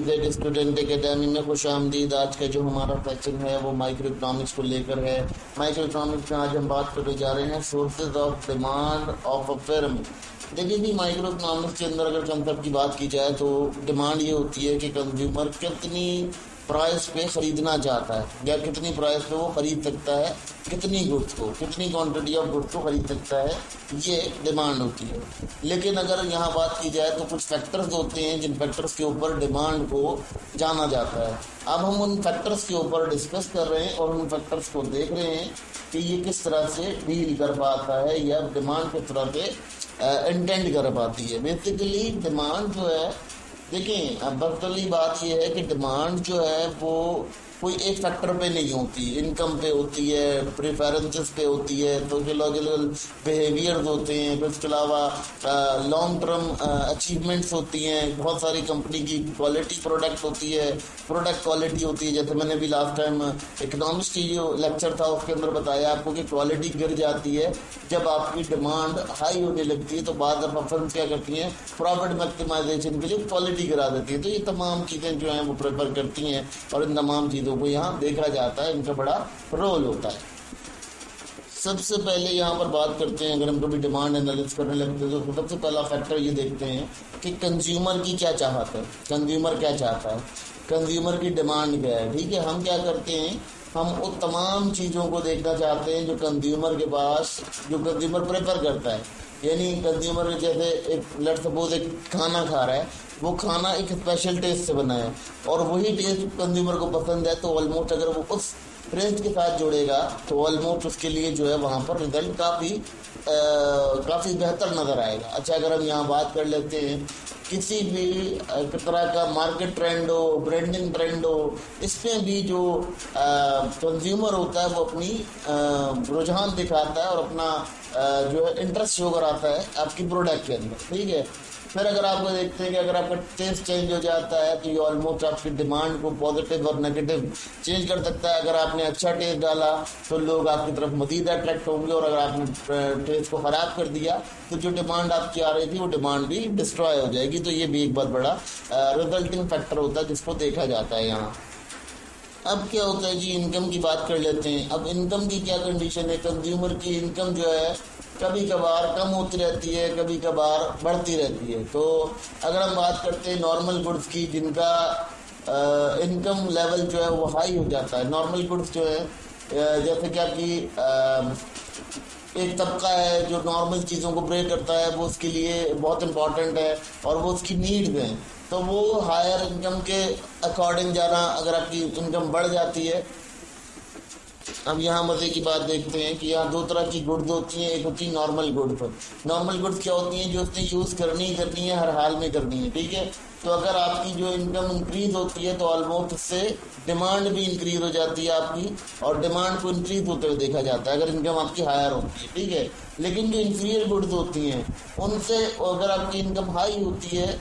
Z student academy में खुशामदीद। आज का जो हमारा सेक्शन है वो माइक्रो इकोनॉमिक्स को लेकर है। माइक्रो इकोनॉमिक्स में आज हम बात करने जा रहे हैं sources of demand of a firm. देखिए जी, माइक्रो इकोनॉमिक्स के अंदर अगर कंसेप्ट की बात की जाए तो डिमांड ये होती है कि कंज्यूमर कितनी प्राइस पे ख़रीदना चाहता है या कितनी प्राइस पे वो ख़रीद सकता है, कितनी गुड्स को, कितनी क्वांटिटी ऑफ गुड्स को ख़रीद सकता है, ये डिमांड होती है। लेकिन अगर यहाँ बात की जाए तो कुछ फैक्टर्स होते हैं जिन फैक्टर्स के ऊपर डिमांड को जाना जाता है। अब हम उन फैक्टर्स के ऊपर डिस्कस कर रहे हैं और उन फैक्टर्स को देख रहे हैं कि ये किस तरह से डील कर पाता है या डिमांड किस तरह से इंटेंड कर पाती है। बेसिकली डिमांड जो है, देखिए अब बदली बात यह है कि डिमांड जो है वो कोई एक फैक्टर पे नहीं होती, इनकम पे होती है, प्रेफरेंसेस पे होती है, सोशियोलॉजिकल बिहेवियर्स होते हैं, फिर इसके अलावा लॉन्ग टर्म अचीवमेंट्स होती हैं, बहुत सारी कंपनी की क्वालिटी प्रोडक्ट होती है, प्रोडक्ट क्वालिटी होती है। जैसे मैंने भी लास्ट टाइम इकोनॉमिक्स की जो लेक्चर था उसके अंदर बताया आपको कि क्वालिटी गिर जाती है जब आपकी डिमांड हाई होने लगती है, तो बाद में फर्म्स क्या करती हैं, प्रॉफिट मैक्सिमाइजेशन के लिए क्वालिटी गिरा देती है। तो ये तमाम चीज़ें जो हैं वो प्रेफर करती हैं और इन तमाम चीज़ों को यहाँ देखा जाता है, इनका बड़ा रोल होता है। सबसे पहले यहाँ पर बात करते हैं, अगर हम कभी डिमांड एनालिसिस करने लगते हैं तो सबसे पहला फैक्टर ये देखते हैं कि कंज्यूमर की क्या चाहत है, कंज्यूमर क्या चाहता है, कंज्यूमर की डिमांड क्या है। ठीक है, हम क्या करते हैं, हम उन तमाम चीज़ों को देखना चाहते हैं जो कंज्यूमर के पास, जो कंज्यूमर प्रेफर करता है। यानी कंज्यूमर जैसे एक लेट्स सपोज एक खाना खा रहा है, वो खाना एक स्पेशल टेस्ट से बना है और वही टेस्ट कंज्यूमर को पसंद है, तो ऑलमोस्ट अगर वो उस टेस्ट के साथ जुड़ेगा तो ऑलमोस्ट उसके लिए जो है वहाँ पर रिजल्ट काफ़ी बेहतर नज़र आएगा। अच्छा, अगर हम यहाँ बात कर लेते हैं किसी भी तरह का मार्केट ट्रेंड हो, ब्रांडिंग ट्रेंड हो, इसमें भी जो कंज्यूमर होता है वो अपनी रुझान दिखाता है और अपना जो है इंटरेस्ट शो कराता है आपकी प्रोडक्ट के अंदर। ठीक है, फिर अगर आपको देखते हैं कि अगर आपका टेस्ट चेंज हो जाता है तो ये ऑलमोस्ट आपकी डिमांड को पॉजिटिव और नेगेटिव चेंज कर सकता है। अगर आपने अच्छा टेस्ट डाला तो लोग आपकी तरफ मज़ीद अट्रैक्ट होंगे और अगर आपने टेस्ट को ख़राब कर दिया तो जो डिमांड आपकी आ रही थी वो डिमांड भी डिस्ट्रॉय हो जाएगी। तो ये भी एक बहुत बड़ा रिजल्टिंग फैक्टर होता है जिसको देखा जाता है यहाँ। अब क्या होता है जी, इनकम की बात कर लेते हैं। अब इनकम की क्या कंडीशन है, कंज्यूमर की इनकम जो है कभी कभार कम होती रहती है, कभी कभार बढ़ती रहती है। तो अगर हम बात करते हैं नॉर्मल गुड्स की जिनका इनकम लेवल जो है वो हाई हो जाता है, नॉर्मल गुड्स जो है जैसे कि आपकी एक तबका है जो नॉर्मल चीज़ों को ब्रेक करता है, वो उसके लिए बहुत इंपॉर्टेंट है और वो उसकी नीड्स हैं, तो वो हायर इनकम के अकॉर्डिंग जाना, अगर आपकी इनकम बढ़ जाती है। अब यहाँ मज़े की बात देखते हैं कि यहाँ दो तरह की गुड्स होती हैं, एक होती है नॉर्मल गुड्स। नॉर्मल गुड्स क्या होती हैं, जो उसने यूज़ करनी है, हर हाल में करनी है। ठीक है, तो अगर आपकी जो इनकम इंक्रीज़ होती है तो ऑलमोस्ट उससे डिमांड भी इंक्रीज़ हो जाती है आपकी, और डिमांड को इंक्रीज़ होते हुए देखा जाता है अगर इनकम आपकी हायर होती है। ठीक है, लेकिन जो इंफीरियर गुड्स होती हैं उनसे अगर आपकी इनकम हाई होती है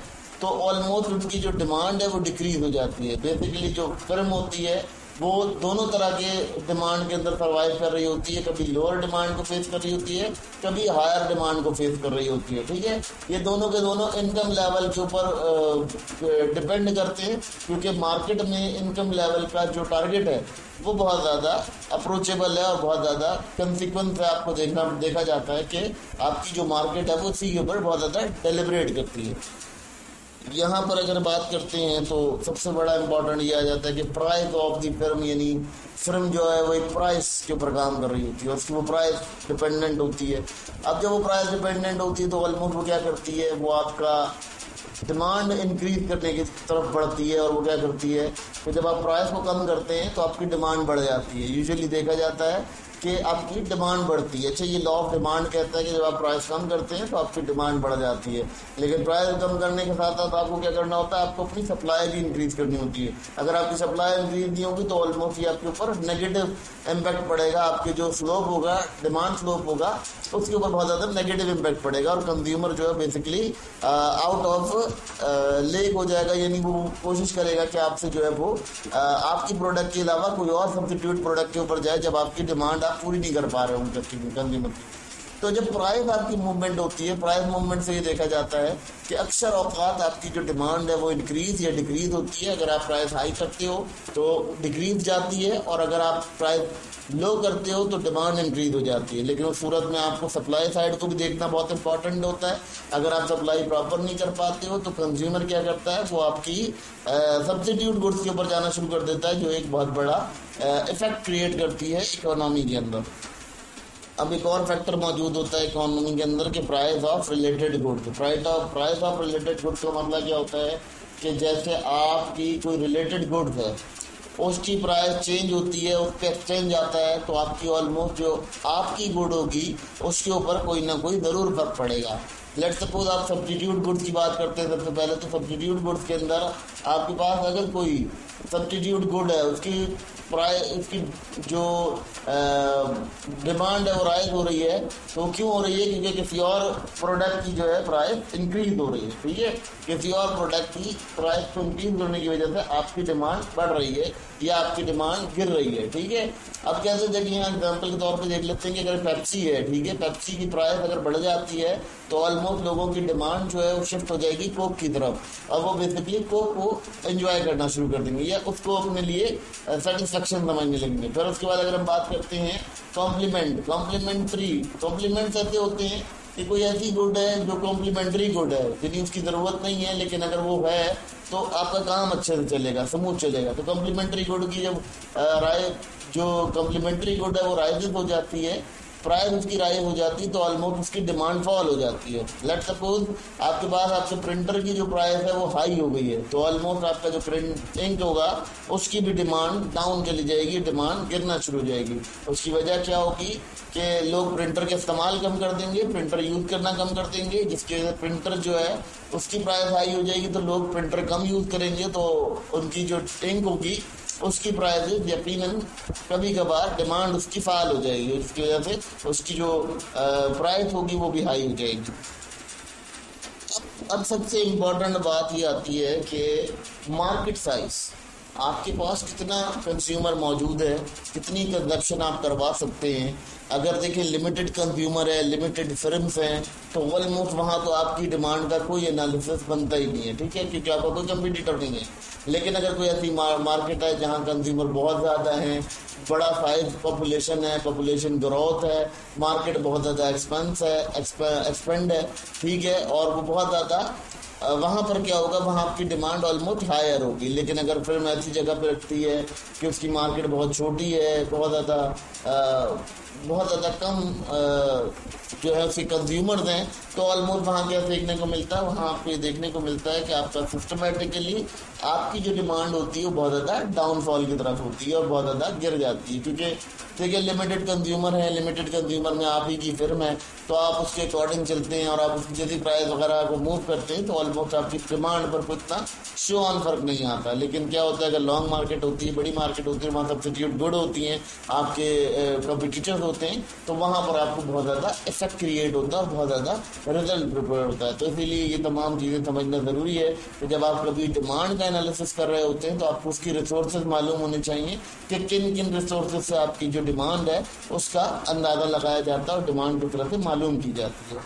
तो ऑलमोस्ट उनकी जो डिमांड है वो डिक्रीज़ हो जाती है। बेसिकली जो फर्म होती है वो दोनों तरह के डिमांड के अंदर सर्वाइव कर रही होती है, कभी लोअर डिमांड को फेस कर रही होती है, कभी हायर डिमांड को फेस कर रही होती है। ठीक है, ये दोनों के दोनों इनकम लेवल के ऊपर डिपेंड करते हैं, क्योंकि मार्केट में इनकम लेवल का जो टारगेट है वो बहुत ज़्यादा अप्रोचेबल है और बहुत ज़्यादा कंसिक्वेंस है। आपको देखा जाता है कि आपकी जो मार्केट है वो इसी के ऊपर बहुत ज़्यादा डेलिब्रेट करती है। यहाँ पर अगर बात करते हैं तो सबसे बड़ा इम्पोर्टेंट ये आ जाता है कि प्राइस ऑफ द फिल्म, यानी फिल्म जो है वो एक प्राइस के ऊपर काम कर रही होती है, उसकी वो प्राइस डिपेंडेंट होती है। अब जब वो प्राइस डिपेंडेंट होती है तो ऑलमोस्ट वो क्या करती है, वो आपका डिमांड इंक्रीज करने की तरफ बढ़ती है, और वो क्या करती है कि जब आप प्राइस को कम करते हैं तो आपकी डिमांड बढ़ जाती है। यूजुअली देखा जाता है कि आपकी डिमांड बढ़ती है। अच्छा, ये लॉ ऑफ डिमांड कहता है कि जब आप प्राइस कम करते हैं तो आपकी डिमांड बढ़ जाती है, लेकिन प्राइस कम करने के साथ साथ आपको क्या करना होता है, आपको अपनी सप्लाई भी इंक्रीज करनी होती है। अगर आपकी सप्लाई इंक्रीज नहीं होगी तो ऑलमोस्ट ये आपके ऊपर नेगेटिव इम्पैक्ट पड़ेगा, आपके जो स्लोप होगा, डिमांड स्लोप होगा, उसके ऊपर बहुत ज़्यादा नेगेटिव इम्पैक्ट पड़ेगा और कंज्यूमर जो है बेसिकली आउट ऑफ लेग हो जाएगा। यानी वो कोशिश करेगा कि आपसे जो है वो आपकी प्रोडक्ट के अलावा कोई और सब्स्टिट्यूट प्रोडक्ट के ऊपर जाए जब आपकी डिमांड आप पूरी नहीं कर पा रहे हो कंज्यूमर की। तो जब प्राइस आपकी मूवमेंट होती है, प्राइस मूवमेंट से ये देखा जाता है कि अक्सर औकात आपकी जो डिमांड है वो इंक्रीज या डिक्रीज होती है। अगर आप प्राइस हाई करते हो तो डिक्रीज जाती है, और अगर आप प्राइस लो करते हो तो डिमांड इंक्रीज हो जाती है। लेकिन उस सूरत में आपको सप्लाई साइड को भी देखना बहुत इंपॉर्टेंट होता है। अगर आप सप्लाई प्रॉपर नहीं कर पाते हो तो कंज्यूमर क्या करता है, वो आपकी सब्स्टिट्यूट गुड्स के ऊपर जाना शुरू कर देता है, जो एक बहुत बड़ा इफेक्ट क्रिएट करती है इकोनॉमी के अंदर। अब एक और फैक्टर मौजूद होता है इकोनॉमी के अंदर कि price of related goods. Price of related goods का मतलब क्या होता है कि जैसे आपकी कोई रिलेटेड गुड्स है, उसकी प्राइस चेंज होती है, उस पर एक्सचेंज आता है, तो आपकी ऑलमोस्ट जो आपकी गुड होगी उसके ऊपर कोई ना कोई ज़रूर फर्क पड़ेगा। लेट सपोज आप सब्स्टिट्यूट गुड्स की बात करते हैं सबसे पहले, तो सब्स्टिट्यूट गुड्स के अंदर आपके पास अगर कोई सब्स्टिट्यूट गुड है, उसकी प्राइस, उसकी जो डिमांड है वो राइज हो रही है, तो क्यों हो रही है? क्योंकि किसी और प्रोडक्ट की जो है प्राइस इंक्रीज हो रही है, ठीक है। किसी और प्रोडक्ट की प्राइस को इंक्रीज होने की वजह से आपकी डिमांड बढ़ रही है या आपकी डिमांड गिर रही है, ठीक है। अब कैसे देखिए, यहाँ एग्जाम्पल के तौर पे देख लेते हैं कि अगर पेप्सी है, ठीक है, पेप्सी की प्राइस अगर बढ़ जाती है तो ऑलमोस्ट लोगों की डिमांड जो है वो शिफ्ट हो जाएगी कोक की तरफ, और वो बेसिकली कोक को एंजॉय करना शुरू कर देंगे या उसको अपने लिए सेटिस्फेक्शन समझने लगेंगे। फिर उसके बाद अगर हम बात करते हैं कॉम्प्लीमेंट्स ऐसे होते हैं कि कोई ऐसी गुड है जो कॉम्प्लीमेंट्री गुड है, यानी उसकी ज़रूरत नहीं है, लेकिन अगर वो है तो आपका काम अच्छे से चलेगा, स्मूथ चलेगा। तो कॉम्प्लीमेंट्री गुड की जब जो कॉम्प्लीमेंट्री गुड है वो राइज हो जाती है, प्राइस उसकी राइज हो जाती है, तो ऑलमोस्ट उसकी डिमांड फॉल हो जाती है। लेट सपोज आपके पास आपके प्रिंटर की जो प्राइस है वो हाई हो गई है, तो ऑलमोस्ट आपका जो प्रिंट इंक होगा उसकी भी डिमांड डाउन चली जाएगी, डिमांड गिरना शुरू हो जाएगी। उसकी वजह क्या होगी कि लोग प्रिंटर के इस्तेमाल कम कर देंगे, प्रिंटर यूज़ करना कम कर देंगे, जिसकी वजह से प्रिंटर जो है उसकी प्राइस हाई हो जाएगी, तो लोग प्रिंटर कम यूज़ करेंगे, तो उनकी जो इंक होगी उसकी प्राइस यकीनन कभी कभार डिमांड उसकी फाल हो जाएगी, इसकी वजह से उसकी जो प्राइस होगी वो भी हाई हो जाएगी। अब सबसे इम्पोर्टेंट बात ये आती है कि मार्केट साइज, आपके पास कितना कंज्यूमर मौजूद है, कितनी कंजप्शन आप करवा सकते हैं। अगर देखिए लिमिटेड कंज्यूमर है, लिमिटेड फिल्म्स हैं, तो ऑलमोस्ट वहाँ तो आपकी डिमांड का कोई एनालिसिस बनता ही नहीं है, ठीक है, क्योंकि आपका कोई कंपटीटर नहीं है। लेकिन अगर कोई ऐसी मार्केट है जहाँ कंज्यूमर बहुत ज़्यादा हैं, बड़ा साइज पॉपुलेशन है, पॉपुलेशन ग्रोथ है, मार्केट बहुत ज़्यादा एक्सपेंड है, ठीक है, और वो बहुत ज़्यादा, वहाँ पर क्या होगा, वहाँ आपकी डिमांड ऑलमोस्ट हायर होगी। लेकिन अगर फिल्म ऐसी जगह पर रखती है कि उसकी मार्केट बहुत छोटी है, बहुत ज़्यादा कम जो है उसके कंज्यूमर्स हैं, तो ऑलमोस्ट वहाँ क्या देखने को मिलता है, वहाँ आपको ये देखने को मिलता है कि आपका सिस्टमेटिकली आपकी जो डिमांड होती है वो बहुत ज़्यादा डाउनफॉल की तरफ होती है और बहुत ज़्यादा गिर जाती है। क्योंकि देखिए लिमिटेड कंज्यूमर है, लिमिटेड कंज्यूमर में आप ही की फिल्म है, तो आप उसके अकॉर्डिंग चलते हैं और आप उसकी जैसी प्राइस वगैरह को मूव करते हैं, तो ऑलमोस्ट आपकी डिमांड पर कोई इतना शो ऑन फर्क नहीं आता। लेकिन क्या होता है, अगर लॉन्ग मार्केट होती है, बड़ी मार्केट होती है, वहाँ सब्स्टिट्यूट गुड होती हैं, आपके कंपटीटर्स होते हैं, तो वहाँ पर आपको बहुत ज़्यादा इफेक्ट क्रिएट होता है और बहुत ज़्यादा रिजल्ट प्रिपेयर होता है। तो इसीलिए ये तमाम चीज़ें समझना ज़रूरी है कि जब आप कभी डिमांड का एनालिसिस कर रहे होते हैं तो आपको उसकी रिसोर्सेज मालूम होने चाहिए कि किन किन रिसोर्सेज से आपकी जो डिमांड है उसका अंदाज़ा लगाया जाता है और डिमांड की तरफ से मालूम की जाती है।